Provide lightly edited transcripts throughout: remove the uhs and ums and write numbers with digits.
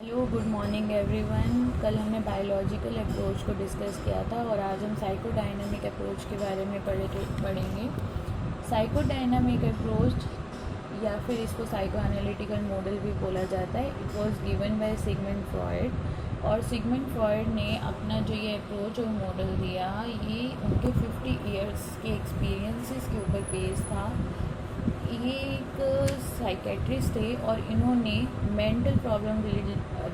Hello, good morning everyone. कल हमने biological approach को डिस्कस किया था और आज हम साइकोडायनामिक अप्रोच के बारे में पढ़ेंगे। साइकोडायनामिक अप्रोच या फिर इसको साइको एनालिटिकल मॉडल भी बोला जाता है। It was given by Sigmund Freud और सिगमंड फ्रॉयड ने अपना जो ये अप्रोच और मॉडल दिया, ये उनके 50 इयर्स के एक्सपीरियंसेस के ऊपर बेस्ड था। ये एक साइकेट्रिस्ट थे और इन्होंने मेंटल प्रॉब्लम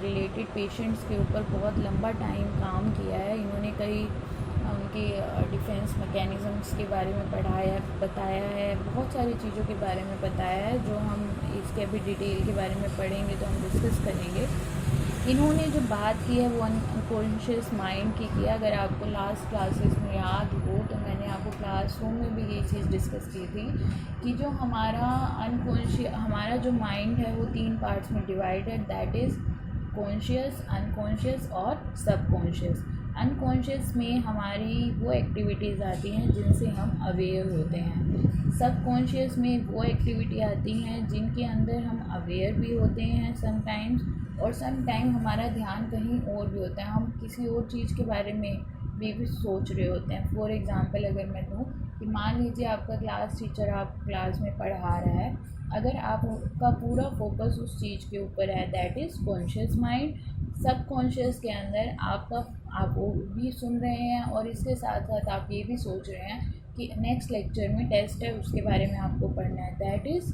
रिलेटेड पेशेंट्स के ऊपर बहुत लंबा टाइम काम किया है। इन्होंने कई उनके डिफेंस मैकेनिज़म्स के बारे में बताया है, बहुत सारी चीज़ों के बारे में बताया है जो हम इसके अभी डिटेल के बारे में पढ़ेंगे तो हम डिस्कस करेंगे। इन्होंने जो बात की है वो अनकॉन्शियस माइंड की किया। अगर आपको लास्ट क्लासेस में याद हो तो मैंने आपको क्लासरूम में भी ये चीज़ डिस्कस की थी कि जो हमारा जो माइंड है वो 3 पार्ट्स में divided, that is conscious, unconscious और सबकॉन्शियस। अनकॉन्शियस में हमारी वो एक्टिविटीज़ आती हैं जिनसे हम अवेयर होते हैं। सबकॉन्शियस में वो एक्टिविटी आती हैं जिनके अंदर हम अवेयर भी होते हैं समटाइम्स, और सम टाइम हमारा ध्यान कहीं और भी होता है, हम किसी और चीज़ के बारे में भी सोच रहे होते हैं। फॉर एग्ज़ाम्पल अगर मैं दूँ कि मान लीजिए आपका क्लास टीचर आप क्लास में पढ़ा रहा है, अगर आपका पूरा फोकस उस चीज़ के ऊपर है, that is conscious mind. Subconscious के अंदर आप वो भी सुन रहे हैं और इसके साथ साथ आप ये भी सोच रहे हैं कि नेक्स्ट लेक्चर में टेस्ट है, उसके बारे में आपको पढ़ना है, that is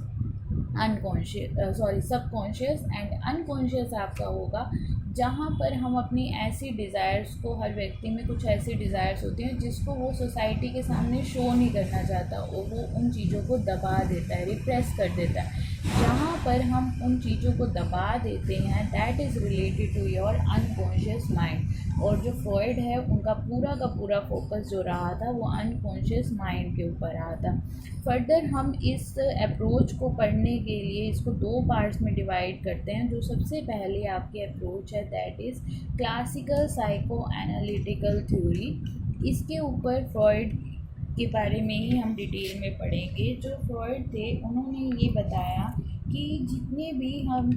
subconscious. And unconscious आपका होगा जहाँ पर हम अपनी ऐसी डिज़ायर्स को, हर व्यक्ति में कुछ ऐसी डिज़ायर्स होती हैं जिसको वो सोसाइटी के सामने शो नहीं करना चाहता और वो उन चीज़ों को दबा देता है, रिप्रेस कर देता है। जहाँ पर हम उन चीज़ों को दबा देते हैं, that is related to your unconscious mind. और जो फ्रॉयड है उनका पूरा का पूरा फोकस जो रहा था वो अनकॉन्शियस माइंड के ऊपर रहा था। फर्दर हम इस अप्रोच को पढ़ने के लिए इसको 2 पार्ट्स में डिवाइड करते हैं। जो सबसे पहले आपकी अप्रोच है that is classical psycho analytical theory. इसके ऊपर फ्रॉयड के बारे में ही हम डिटेल में पढ़ेंगे। जो फ्रॉयड थे उन्होंने ये बताया कि जितने भी हम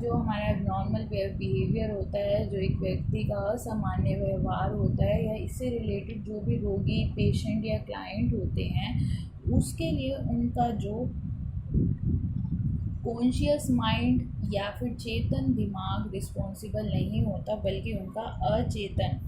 जो हमारा नॉर्मल बिहेवियर होता है, जो एक व्यक्ति का असामान्य व्यवहार होता है या इससे रिलेटेड जो भी रोगी, पेशेंट या क्लाइंट होते हैं, उसके लिए उनका जो कॉन्शियस माइंड या फिर चेतन दिमाग रिस्पॉन्सिबल नहीं होता, बल्कि उनका अचेतन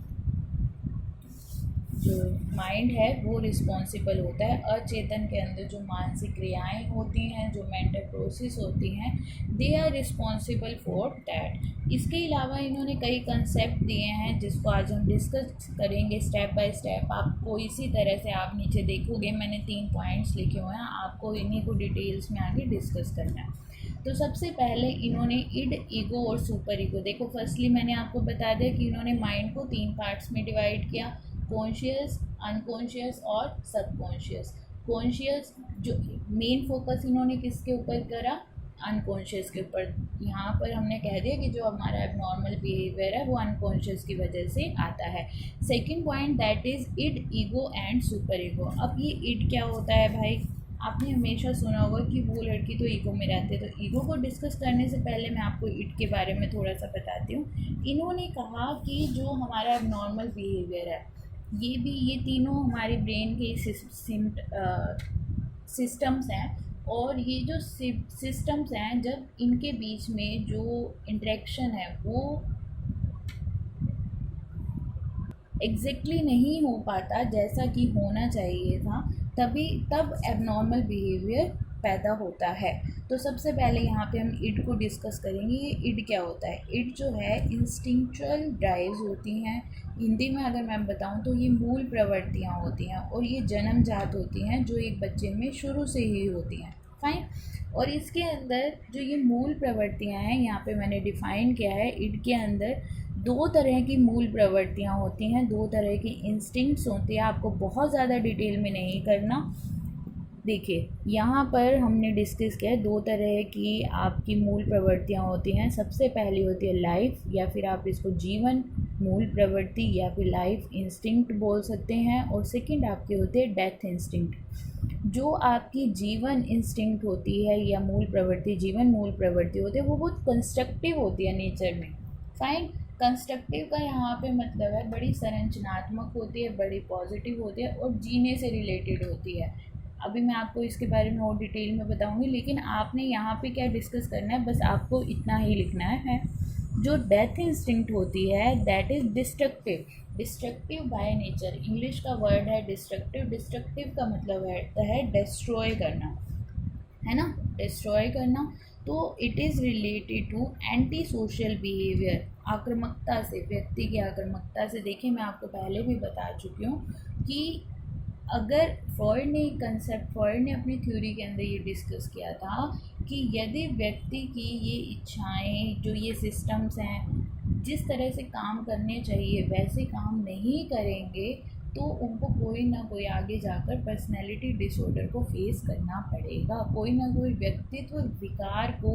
जो माइंड है वो रिस्पॉन्सिबल होता है। अचेतन के अंदर जो मानसिक क्रियाएं होती हैं, जो मेंटल प्रोसेस होती हैं, they are responsible for that. इसके अलावा इन्होंने कई कंसेप्ट दिए हैं जिसको आज हम डिस्कस करेंगे स्टेप बाय स्टेप। आपको इसी तरह से आप नीचे देखोगे मैंने 3 पॉइंट्स लिखे हुए हैं, आपको इन्हीं को डिटेल्स में आगे डिस्कस करना है। तो सबसे पहले इन्होंने इड, ईगो और सुपर ईगो, देखो फर्स्टली मैंने आपको बता दिया कि इन्होंने माइंड को 3 पार्ट्स में डिवाइड किया, कॉन्शियस, अनकॉन्शियस और सबकॉन्शियस। कॉन्शियस जो मेन फोकस इन्होंने किसके ऊपर करा, अनकॉन्शियस के ऊपर। यहाँ पर हमने कह दिया कि जो हमारा एबनॉर्मल बिहेवियर है वो अनकॉन्शियस की वजह से आता है। Second point that is id, ego and super ego. अब ये इड क्या होता है भाई, आपने हमेशा सुना होगा कि वो लड़की तो ईगो में रहती है। तो ईगो को डिस्कस करने से पहले मैं आपको इड के बारे में थोड़ा सा बताती हूँ। इन्होंने कहा कि जो हमारा नॉर्मल बिहेवियर है, ये तीनों हमारे ब्रेन के सिस्टम्स हैं, और ये जो सिस्टम्स हैं, जब इनके बीच में जो इंटरेक्शन है वो नहीं हो पाता जैसा कि होना चाहिए था, तब एबनॉर्मल बिहेवियर पैदा होता है। तो सबसे पहले यहाँ पे हम इड को डिस्कस करेंगे। ये इड क्या होता है? इड जो है इंस्टिंक्चुअल ड्राइव्स होती हैं। हिंदी में अगर मैं बताऊँ तो ये मूल प्रवृत्तियाँ होती हैं और ये जन्मजात होती हैं, जो एक बच्चे में शुरू से ही होती हैं। फाइन। और इसके अंदर जो ये मूल प्रवृत्तियाँ हैं, यहाँ पे मैंने डिफ़ाइन किया है, इड के अंदर 2 तरह की मूल प्रवृत्तियाँ होती हैं, 2 तरह की इंस्टिंक्ट्स होती हैं। आपको बहुत ज़्यादा डिटेल में नहीं करना। देखिए यहाँ पर हमने डिस्कस किया है 2 तरह की आपकी मूल प्रवृत्तियाँ होती हैं। सबसे पहली होती है लाइफ, या फिर आप इसको जीवन मूल प्रवृत्ति या फिर लाइफ इंस्टिंक्ट बोल सकते हैं। और सेकंड आपके होते हैं डेथ इंस्टिंक्ट। जो आपकी जीवन इंस्टिंक्ट होती है या मूल प्रवृत्ति, जीवन मूल प्रवृत्ति होती है, वो बहुत कंस्ट्रक्टिव होती है नेचर में। फाइन। कंस्ट्रक्टिव का यहाँ पे मतलब है बड़ी संरचनात्मक होती है, बड़ी पॉजिटिव होती है और जीने से रिलेटेड होती है। अभी मैं आपको इसके बारे में और डिटेल में बताऊंगी, लेकिन आपने यहाँ पे क्या डिस्कस करना है, बस आपको इतना ही लिखना है। जो डेथ इंस्टिंक्ट होती है that is destructive. Destructive by nature, English का वर्ड है डिस्ट्रक्टिव। डिस्ट्रक्टिव का मतलब है डिस्ट्रॉय करना, है ना, डिस्ट्रॉय करना। तो it is related to anti social behaviour, आक्रामकता से, व्यक्ति की आक्रामकता से। देखिए मैं आपको पहले भी बता चुकी हूँ कि अगर फ्रॉइड ने अपनी थ्योरी के अंदर ये डिस्कस किया था कि यदि व्यक्ति की ये इच्छाएं, जो ये सिस्टम्स हैं, जिस तरह से काम करने चाहिए वैसे काम नहीं करेंगे तो उनको कोई ना कोई आगे जाकर पर्सनैलिटी डिसऑर्डर को फेस करना पड़ेगा, कोई ना कोई व्यक्तित्व विकार को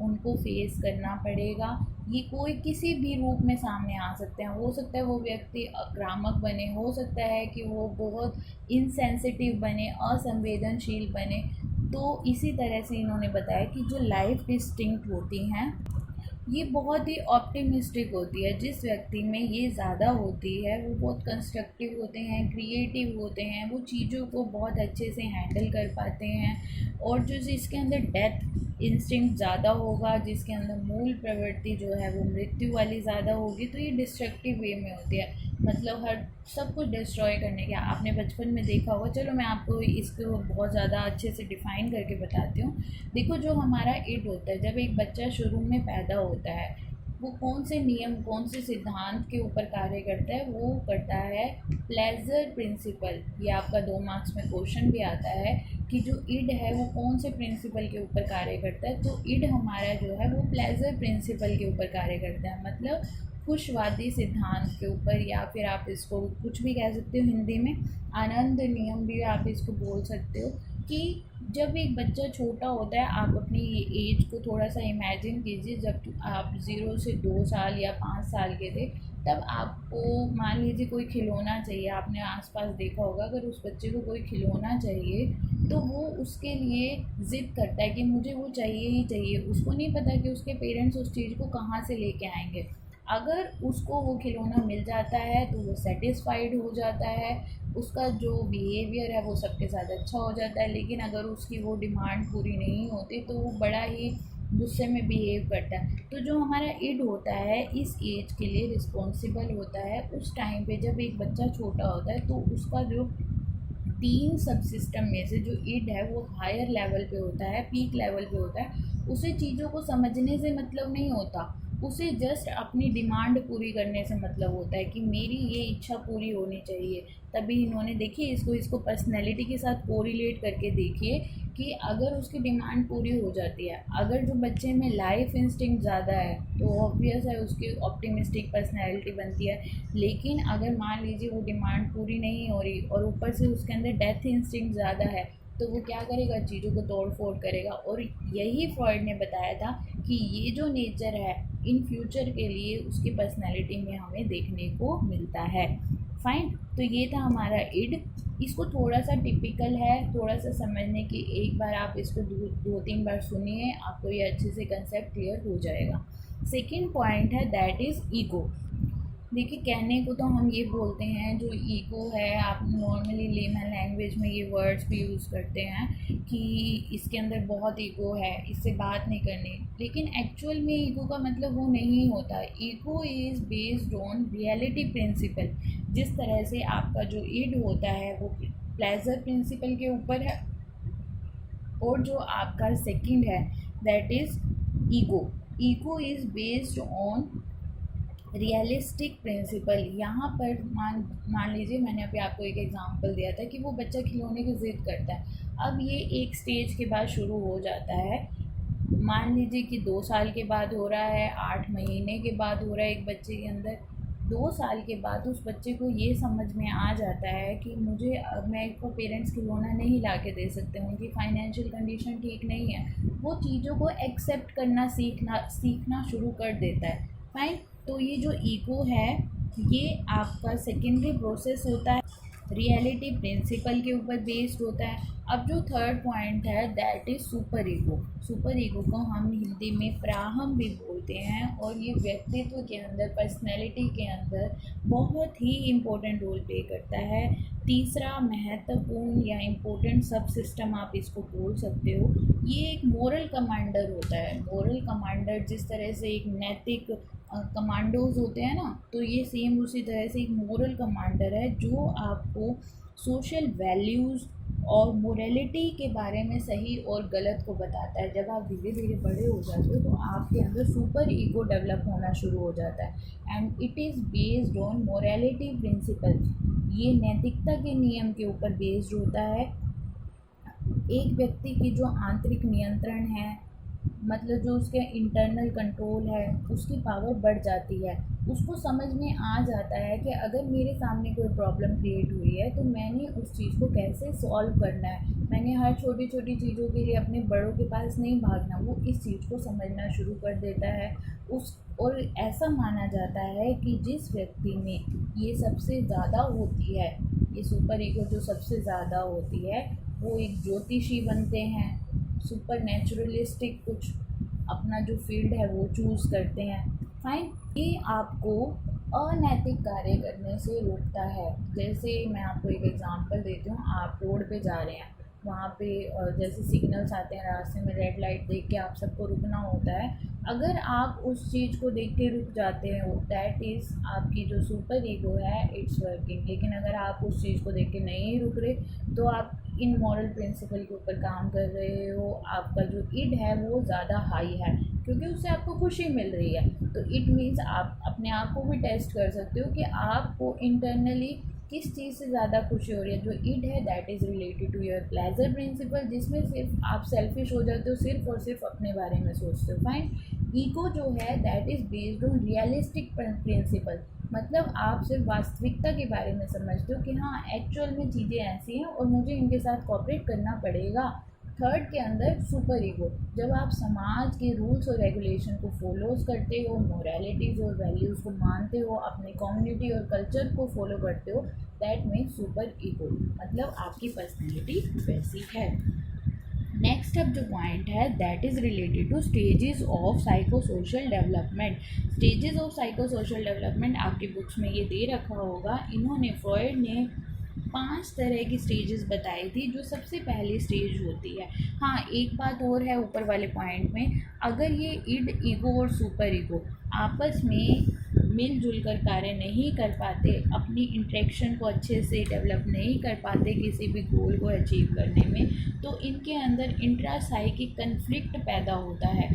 उनको फेस करना पड़ेगा। ये कोई किसी भी रूप में सामने आ सकते हैं। हो सकता है वो व्यक्ति आक्रामक बने, हो सकता है कि वो बहुत इनसेंसिटिव बने, असंवेदनशील बने। तो इसी तरह से इन्होंने बताया कि जो लाइफ इंस्टिंक्ट होती हैं ये बहुत ही ऑप्टिमिस्टिक होती है। जिस व्यक्ति में ये ज़्यादा होती है वो बहुत कंस्ट्रक्टिव होते हैं, क्रिएटिव होते हैं, वो चीज़ों को बहुत अच्छे से हैंडल कर पाते हैं। और जो जिसके अंदर डेथ इंस्टिंक्ट ज़्यादा होगा, जिसके अंदर मूल प्रवृत्ति जो है वो मृत्यु वाली ज़्यादा होगी, तो ये डिस्ट्रक्टिव वे में होती है, मतलब हर सब कुछ डिस्ट्रॉय करने के। आपने बचपन में देखा होगा, चलो मैं आपको इसको बहुत ज़्यादा अच्छे से डिफ़ाइन करके बताती हूँ। देखो जो हमारा इड होता है, जब एक बच्चा शुरू में पैदा होता है, वो कौन से नियम, कौन से सिद्धांत के ऊपर कार्य करता है, वो करता है प्लेजर प्रिंसिपल। ये आपका 2 मार्क्स में क्वेश्चन भी आता है कि जो इड है वो कौन से प्रिंसिपल के ऊपर कार्य करता है। तो इड हमारा जो है वो प्लेजर प्रिंसिपल के ऊपर कार्य करता है, मतलब खुशवादी सिद्धांत के ऊपर, या फिर आप इसको कुछ भी कह सकते हो हिंदी में, आनंद नियम भी आप इसको बोल सकते हो। कि जब एक बच्चा छोटा होता है, आप अपनी एज को थोड़ा सा इमेजिन कीजिए, जब आप 0 से 2 साल या 5 साल के थे, तब आपको मान लीजिए कोई खिलौना चाहिए। आपने आसपास देखा होगा, अगर उस बच्चे को कोई खिलौना चाहिए तो वो उसके लिए ज़िद करता है कि मुझे वो चाहिए ही चाहिए। उसको नहीं पता कि उसके पेरेंट्स उस चीज़ को कहाँ से लेके आएंगे। अगर उसको वो खिलौना मिल जाता है तो वो सेटिस्फाइड हो जाता है, उसका जो बिहेवियर है वो सबके साथ अच्छा हो जाता है। लेकिन अगर उसकी वो डिमांड पूरी नहीं होती तो वो बड़ा ही गुस्से में बिहेव करता है। तो जो हमारा इड होता है इस एज के लिए रिस्पॉन्सिबल होता है। उस टाइम पे जब एक बच्चा छोटा होता है तो उसका जो 3 सब सिस्टम में से जो इड है वो हायर लेवल पे होता है, पीक लेवल पे होता है। उसे चीज़ों को समझने से मतलब नहीं होता, उसे जस्ट अपनी डिमांड पूरी करने से मतलब होता है कि मेरी ये इच्छा पूरी होनी चाहिए। तभी इन्होंने देखिए इसको पर्सनैलिटी के साथ कोरिलेट करके देखिए कि अगर उसकी डिमांड पूरी हो जाती है, अगर जो बच्चे में लाइफ इंस्टिंक्ट ज़्यादा है तो ऑब्वियस है उसकी ऑप्टिमिस्टिक पर्सनैलिटी बनती है। लेकिन अगर मान लीजिए वो डिमांड पूरी नहीं हो रही और ऊपर से उसके अंदर डेथ इंस्टिंक्ट ज़्यादा है, तो वो क्या करेगा, चीज़ों को तोड़ फोड़ करेगा। और यही फ्रॉइड ने बताया था कि ये जो नेचर है इन फ्यूचर के लिए उसकी पर्सनैलिटी में हमें देखने को मिलता है। फाइन। तो ये था हमारा इड। इसको थोड़ा सा टिपिकल है, थोड़ा सा समझने की, एक बार आप इसको 2-3 बार सुनिए, आपको ये अच्छे से कंसेप्ट क्लियर हो जाएगा। सेकेंड पॉइंट है दैट इज़ ईगो। देखिए कहने को तो हम ये बोलते हैं जो ईगो है, आप नॉर्मली लेमन लैंग्वेज में ये वर्ड्स भी यूज़ करते हैं कि इसके अंदर बहुत ईगो है, इससे बात नहीं करनी। लेकिन एक्चुअल में ईगो का मतलब वो नहीं होता। Ego is based on reality principle. जिस तरह से आपका जो इड होता है वो प्लेजर प्रिंसिपल के ऊपर है, और जो आपका सेकंड है that is ego. Ego is based on realistic principle. यहाँ पर मान लीजिए मैंने अभी आपको एक एग्जांपल दिया था कि वो बच्चा खिलौने की ज़िद करता है। अब ये एक स्टेज के बाद शुरू हो जाता है, मान लीजिए कि 2 साल के बाद हो रहा है, 8 महीने के बाद हो रहा है एक बच्चे के अंदर। 2 साल के बाद उस बच्चे को ये समझ में आ जाता है कि मुझे अब मैं को पेरेंट्स खिलौना नहीं ला के दे सकते, उनकी फाइनेंशियल कंडीशन ठीक नहीं है। वो चीज़ों को एक्सेप्ट करना सीखना शुरू कर देता है। फाइन। तो ये जो ईगो है ये आपका सेकेंडरी प्रोसेस होता है, रियलिटी प्रिंसिपल के ऊपर बेस्ड होता है। अब जो थर्ड पॉइंट है that is super ego. Super ego को हम हिंदी में प्राहम भी बोलते हैं, और ये व्यक्तित्व के अंदर, पर्सनैलिटी के अंदर बहुत ही इम्पोर्टेंट रोल प्ले करता है। तीसरा महत्वपूर्ण या इम्पोर्टेंट सब सिस्टम आप इसको बोल सकते हो, ये एक मोरल कमांडर होता है। मोरल कमांडर जिस तरह से एक नैतिक कमांडोज होते हैं ना, तो ये सेम उसी तरह से एक मोरल कमांडर है जो आपको सोशल वैल्यूज़ और मोरालिटी के बारे में सही और गलत को बताता है। जब आप धीरे धीरे बड़े हो जाते हो तो आपके अंदर सुपर ईगो डेवलप होना शुरू हो जाता है, and it is based on morality principle. ये नैतिकता के नियम के ऊपर बेस्ड होता है। एक व्यक्ति की जो आंतरिक नियंत्रण है, मतलब जो उसके इंटरनल कंट्रोल है, उसकी पावर बढ़ जाती है। उसको समझ में आ जाता है कि अगर मेरे सामने कोई प्रॉब्लम क्रिएट हुई है तो मैंने उस चीज़ को कैसे सॉल्व करना है। मैंने हर छोटी छोटी चीज़ों के लिए अपने बड़ों के पास नहीं भागना, वो इस चीज़ को समझना शुरू कर देता है। और ऐसा माना जाता है कि जिस व्यक्ति में ये सबसे ज़्यादा होती है, ये सुपर ईगो जो सबसे ज़्यादा होती है, वो एक ज्योतिषी बनते हैं, सुपर नेचुरलिस्टिक कुछ अपना जो फील्ड है वो चूज़ करते हैं। फाइन, ये आपको अनैतिक कार्य करने से रोकता है। जैसे मैं आपको एक एग्जांपल देती हूँ, आप रोड पे जा रहे हैं, वहाँ पे जैसे सिग्नल्स आते हैं रास्ते में, रेड लाइट देख के आप सबको रुकना होता है। अगर आप उस चीज़ को देख के रुक जाते हो, दैट इज़ आपकी जो सुपर ईगो है इट्स वर्किंग। लेकिन अगर आप उस चीज़ को देख के नहीं रुक रहे तो आप इन मॉरल प्रिंसिपल के ऊपर काम कर रहे हो। आपका जो इड है वो ज़्यादा हाई है, क्योंकि उससे आपको खुशी मिल रही है। तो इट मीन्स आप अपने आप को भी टेस्ट कर सकते हो कि आपको इंटरनली किस चीज़ से ज़्यादा खुशी हो रही है। जो इड है that is related to your pleasure principle, जिसमें सिर्फ आप सेल्फिश हो जाते हो, सिर्फ और सिर्फ अपने बारे में सोचते हो। फाइन, ईगो जो है that is based on realistic principle, मतलब आप सिर्फ वास्तविकता के बारे में समझते हो कि हाँ एक्चुअल में चीज़ें ऐसी हैं और मुझे इनके साथ कोऑपरेट करना पड़ेगा। थर्ड के अंदर सुपर ईगो, जब आप समाज के रूल्स और रेगुलेशन को फॉलोज करते हो, मोरालिटीज़ और वैल्यूज़ को मानते हो, अपने कम्युनिटी और कल्चर को फॉलो करते हो, दैट मीन्स सुपर ईगो, मतलब आपकी पर्सनैलिटी वैसी है। नेक्स्ट अब जो पॉइंट है that is related two stages of psycho social development. Stages of psycho social development आपकी बुक्स में ये दे रखा होगा। इन्होंने, फ्रॉइड ने 5 तरह की स्टेजेस बताई थी। जो सबसे पहली स्टेज होती है, हाँ एक बात और है ऊपर वाले पॉइंट में, अगर ये इड, ईगो और सुपर ईगो आपस में मिलजुल कर कार्य नहीं कर पाते, अपनी इंट्रैक्शन को अच्छे से डेवलप नहीं कर पाते किसी भी गोल को अचीव करने में, तो इनके अंदर इंट्रासाइकिक कन्फ्लिक्ट पैदा होता है।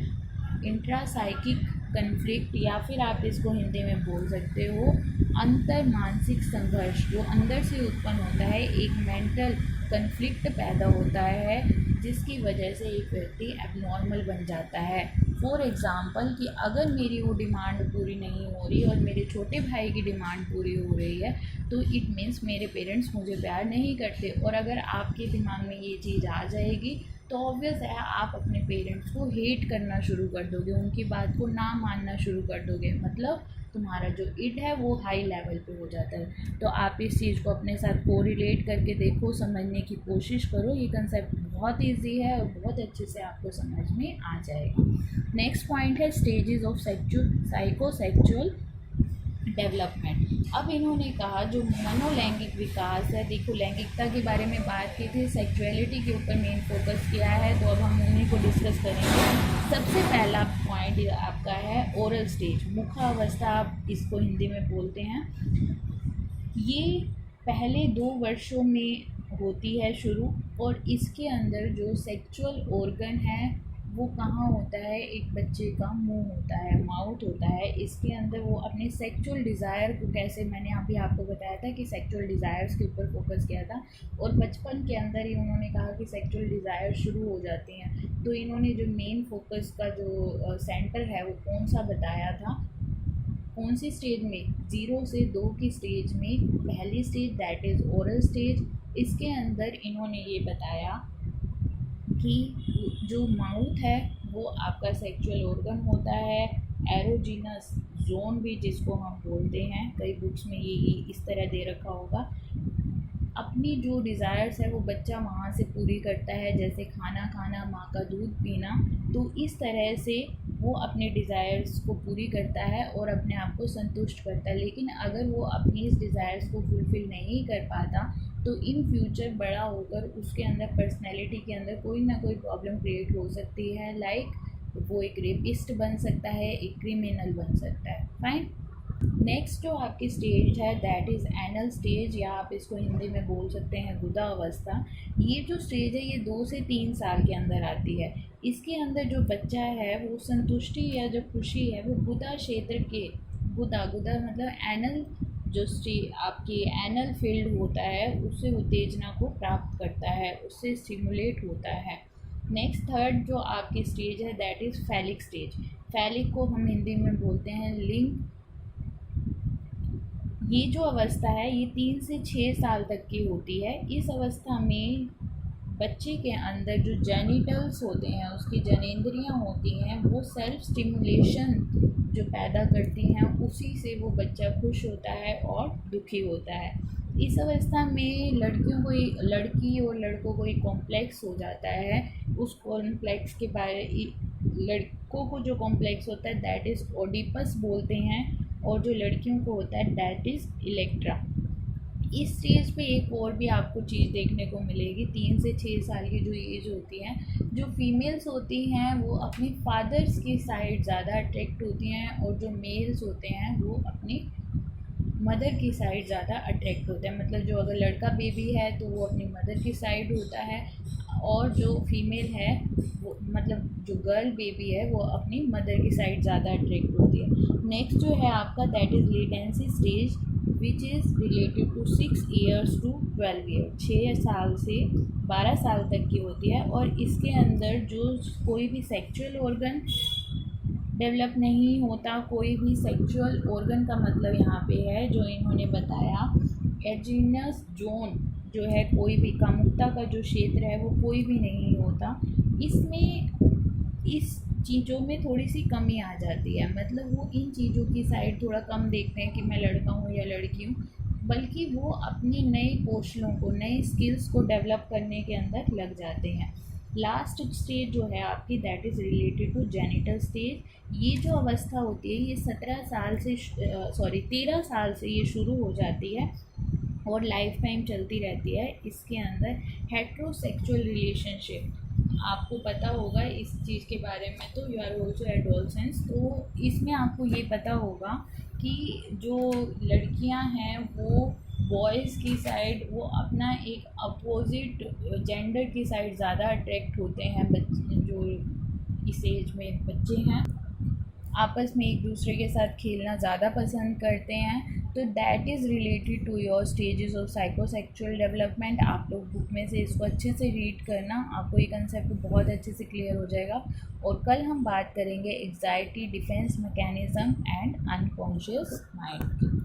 इंट्रासाइकिक कन्फ्लिक्ट, या फिर आप इसको हिंदी में बोल सकते हो अंतर मानसिक संघर्ष, जो अंदर से उत्पन्न होता है, एक मेंटल कन्फ्लिक्ट पैदा होता है जिसकी वजह से एक व्यक्ति एबनॉर्मल बन जाता है। फॉर एग्ज़ाम्पल कि अगर मेरी वो डिमांड पूरी नहीं हो रही और मेरे छोटे भाई की डिमांड पूरी हो रही है तो इट मीन्स मेरे पेरेंट्स मुझे प्यार नहीं करते। और अगर आपके दिमाग में ये चीज़ आ जाएगी तो ऑब्वियस है आप अपने पेरेंट्स को हेट करना शुरू कर दोगे, उनकी बात को ना मानना शुरू कर दोगे, मतलब तुम्हारा जो इड है वो हाई लेवल पे हो जाता है। तो आप इस चीज़ को अपने साथ कोरिलेट करके देखो, समझने की कोशिश करो। ये कंसेप्ट बहुत इजी है और बहुत अच्छे से आपको समझ में आ जाएगा। नेक्स्ट पॉइंट है स्टेजेस ऑफ साइकोसेक्सुअल डेवलपमेंट। अब इन्होंने कहा जो मनोलैंगिक विकास है, देखो लैंगिकता के बारे में बात की थी, सेक्सुअलिटी के ऊपर मेन फोकस किया है, तो अब हम उन्हीं को डिस्कस करेंगे। सबसे पहला पॉइंट आपका है ओरल स्टेज, मुखावस्था आप इसको हिंदी में बोलते हैं। ये पहले 2 वर्षों में होती है शुरू, और इसके अंदर जो सेक्सुअल ऑर्गन है वो कहाँ होता है, एक बच्चे का मुंह होता है, माउथ होता है। इसके अंदर वो अपने सेक्सुअल डिज़ायर को, कैसे मैंने अभी आपको बताया था कि सेक्सुअल डिज़ायर्स के ऊपर फोकस किया था, और बचपन के अंदर ही उन्होंने कहा कि सेक्सुअल डिज़ायर शुरू हो जाती हैं। तो इन्होंने जो मेन फोकस का जो सेंटर है वो कौन सा बताया था, कौन सी स्टेज में, 0 से 2 की स्टेज में, पहली stage that is oral stage. इसके अंदर इन्होंने ये बताया कि जो माउथ है वो आपका सेक्सुअल ऑर्गन होता है, एरोजीनस जोन भी जिसको हम बोलते हैं, कई बुक्स में ये इस तरह दे रखा होगा। अपनी जो डिज़ायर्स है वो बच्चा वहाँ से पूरी करता है, जैसे खाना खाना, माँ का दूध पीना। तो इस तरह से वो अपने डिज़ायर्स को पूरी करता है और अपने आप को संतुष्ट करता है। लेकिन अगर वो अपनी इस डिज़ायर्स को फुलफ़िल नहीं कर पाता तो इन फ्यूचर बड़ा होकर उसके अंदर पर्सनैलिटी के अंदर कोई ना कोई प्रॉब्लम क्रिएट हो सकती है। लाइक वो एक रेपिस्ट बन सकता है, एक क्रिमिनल बन सकता है। फाइन। नेक्स्ट जो आपकी स्टेज है दैट इज़ एनल स्टेज, या आप इसको हिंदी में बोल सकते हैं गुदा अवस्था। ये जो स्टेज है ये 2 से 3 साल के अंदर आती है। इसके अंदर जो बच्चा है वो संतुष्टि या जो खुशी है वो गुदा क्षेत्र के, गुदा गुदा मतलब एनल, जो आपकी एनल फील्ड होता है उससे उत्तेजना को प्राप्त करता है, उससे स्टिमुलेट होता है। नेक्स्ट थर्ड जो आपकी स्टेज है that is phallic stage. Phallic को हम हिंदी में बोलते हैं लिंग। ये जो अवस्था है ये 3 से 6 साल तक की होती है। इस अवस्था में बच्चे के अंदर जो जेनिटल्स होते हैं, उसकी जनेंद्रियां होती हैं, वो सेल्फ स्टिमुलेशन जो पैदा करती हैं, उसी से वो बच्चा खुश होता है और दुखी होता है। इस अवस्था में लड़की और लड़कों को एक कॉम्प्लेक्स हो जाता है। उस कॉम्प्लेक्स के बारे लड़कों को जो कॉम्प्लेक्स होता है दैट इज़ ओडिपस बोलते हैं, और जो लड़कियों को होता है दैट इज़ इलेक्ट्रा। इस स्टेज पे एक और भी आपको चीज़ देखने को मिलेगी। 3 से 6 साल की जो एज होती है, जो फीमेल्स होती हैं वो अपने फादर्स की साइड ज़्यादा अट्रैक्ट होती हैं, और जो मेल्स होते हैं वो अपनी मदर की साइड ज़्यादा अट्रैक्ट होते हैं। मतलब जो अगर लड़का बेबी है तो वो अपनी मदर की साइड होता है, और जो फीमेल है वो मतलब जो गर्ल बेबी है वो अपनी मदर की साइड ज़्यादा अट्रैक्ट होती है। नेक्स्ट जो है आपका that is latency stage which is related to 6 years to 12 year. 6 साल से 12 साल तक की होती है, और इसके अंदर जो कोई भी सेक्सुअल ऑर्गन डेवलप नहीं होता। कोई भी सेक्सुअल ऑर्गन का मतलब यहाँ पे है जो इन्होंने बताया एरोजेनस जोन, जो है कोई भी कामुकता का जो क्षेत्र है वो कोई भी नहीं होता। इसमें इस चीज़ों में थोड़ी सी कमी आ जाती है, मतलब वो इन चीज़ों की साइड थोड़ा कम देखते हैं कि मैं लड़का हूँ या लड़की हूँ, बल्कि वो अपने नए कौशलों को, नए स्किल्स को डेवलप करने के अंदर लग जाते हैं। लास्ट स्टेज जो है आपकी that is related to genital stage. ये जो अवस्था होती है ये 13 साल से ये शुरू हो जाती है और लाइफ टाइम चलती रहती है। इसके अंदर हेट्रोसेक्सुअल रिलेशनशिप, आपको पता होगा इस चीज़ के बारे में, तो यू आर ऑल्सो एडोलसेंस। तो इसमें आपको ये पता होगा कि जो लड़कियां हैं वो बॉयज़ की साइड, वो अपना एक अपोजिट जेंडर की साइड ज़्यादा अट्रैक्ट होते हैं। बच्चे जो इस एज में बच्चे हैं आपस में एक दूसरे के साथ खेलना ज़्यादा पसंद करते हैं। तो that is related to your stages of psychosexual development. आप लोग बुक में से इसको अच्छे से रीड करना, आपको ये कंसेप्ट बहुत अच्छे से क्लियर हो जाएगा। और कल हम बात करेंगे anxiety defence mechanism and unconscious mind.